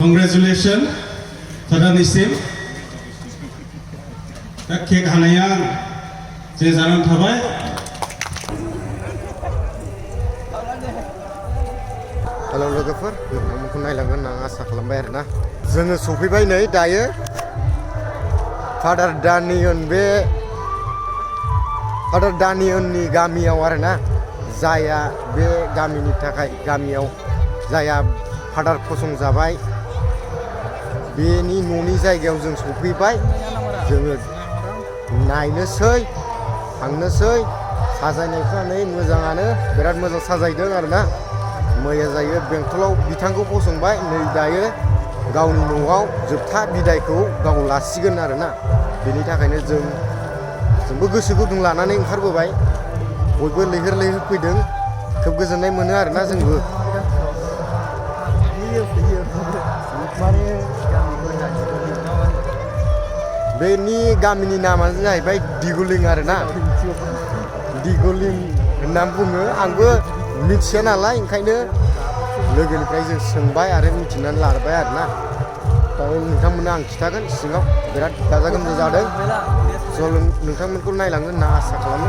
Congratulations सादानिसिम दा cake हानाया जे जानानै थाबाय हेलौ लोगोफोर नोंथांमोनखौ नायलांगोन आं आसा खालामबाय आरोना जोङो सफैबाय नै दायो फादार दानियननि गामियाव आरोना जाया बे गामिनि थाखाय गामियाव जाया फादार फसंजाबाय बेनि न'नि जायगायाव जों सफैबाय जोङो नायनोसै थांनोसै साजायनायफ्रा नै मोजाङानो बिराद मोजां साजायदों आरोना मैया जायो बेंटलाव बिथांखौ फसंबाय नै दायो गावनि न'आव जोबथा बिदायखौ गाव लासिगोन आरोना बेनि थाखायनो जोंबो गोसो गुदुं लानानै ओंखारबोबाय बयबो लैहोर लैहोर फैदों खोब गोजोननाय मोनो आरोना जोंबो बेनि गामिनि नामानो जाहैबाय दिगलिं आरोना दिगलिं होनना बुङो आंबो मिथिया नालाय ओंखायनो लोगोनिफ्राय जों सोंबाय आरो मिथिनानै लाबाय आरोना दा नोंथांमोननो आं खिथागोन सिङाव बिराद गाजा गोमजा जादों स' नोंथांमोनखौ नायलांगोन होनना आसा खालामो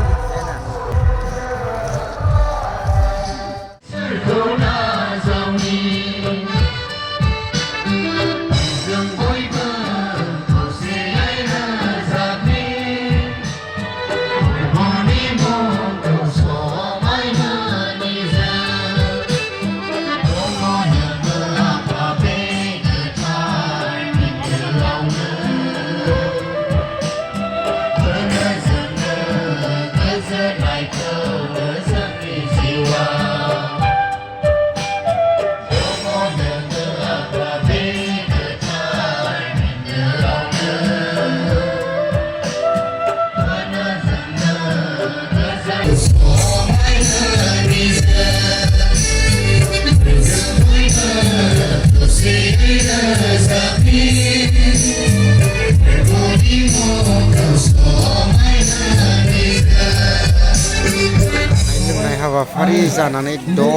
हाबाफारि जानानै दं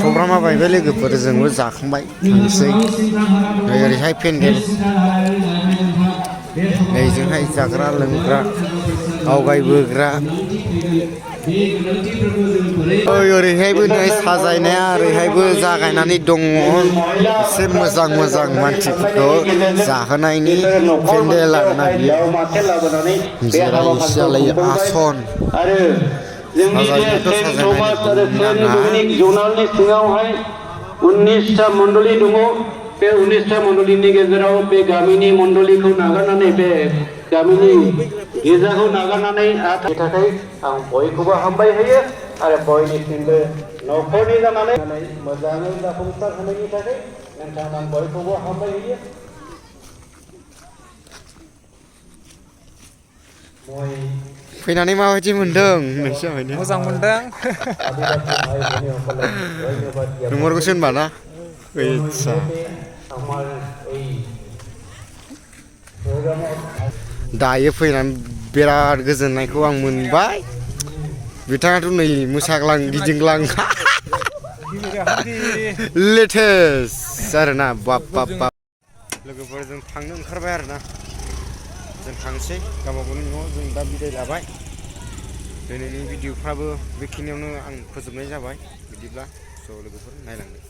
प्रग्रामा बायबाय लोगोफोर जोंबो जाखांबाय थांसै ओरैहाय पेन्डेल नैजोंहाय जाग्रा लोंग्रा आवगायबोग्रा ओरैहायबो नै साजायनाया ओरैहायबो जागायनानै दङ एसे मोजां मानसिफोरखौ जाहोनायनि पेन्डेल आरोना बियो जिराय आसन जौनालनि सिङावहाय 19टा मण्डली दङ बे 19टा मण्डलीनि गेजेराव बे गामिनि मण्डलीखौ नागारनानै बे गामिनि गिर्जाखौ नागारनानै थाखाय आं बयखौबो हामबाय होयो आरो बयनिसिमबो न'खरनि जानानै मोजाङै जाफुंसार होनायनि थाखाय नोंथांमोन बयखौबो हामबाय होयो फैनानै माबायदि मोनदों मोजां मोनदों नंगौसो होनबा ना दायो फैनानै बिराद गोजोननायखौ आं मोनबाय बिथाङाथ' नै मोसाग्लां गिदिंग्लां लेटेस्ट आरोना बाप लोगोफोरजों थांनो ओंखारबाय आरोना जों थांसै गावबागावनि न'आव जों दा बिदाय लाबाय दिनैनि भिडिअफ्राबो बेखिनियावनो आं फोजोबनाय जाबाय बिदिब्ला ज' लोगोफोर नायलांदो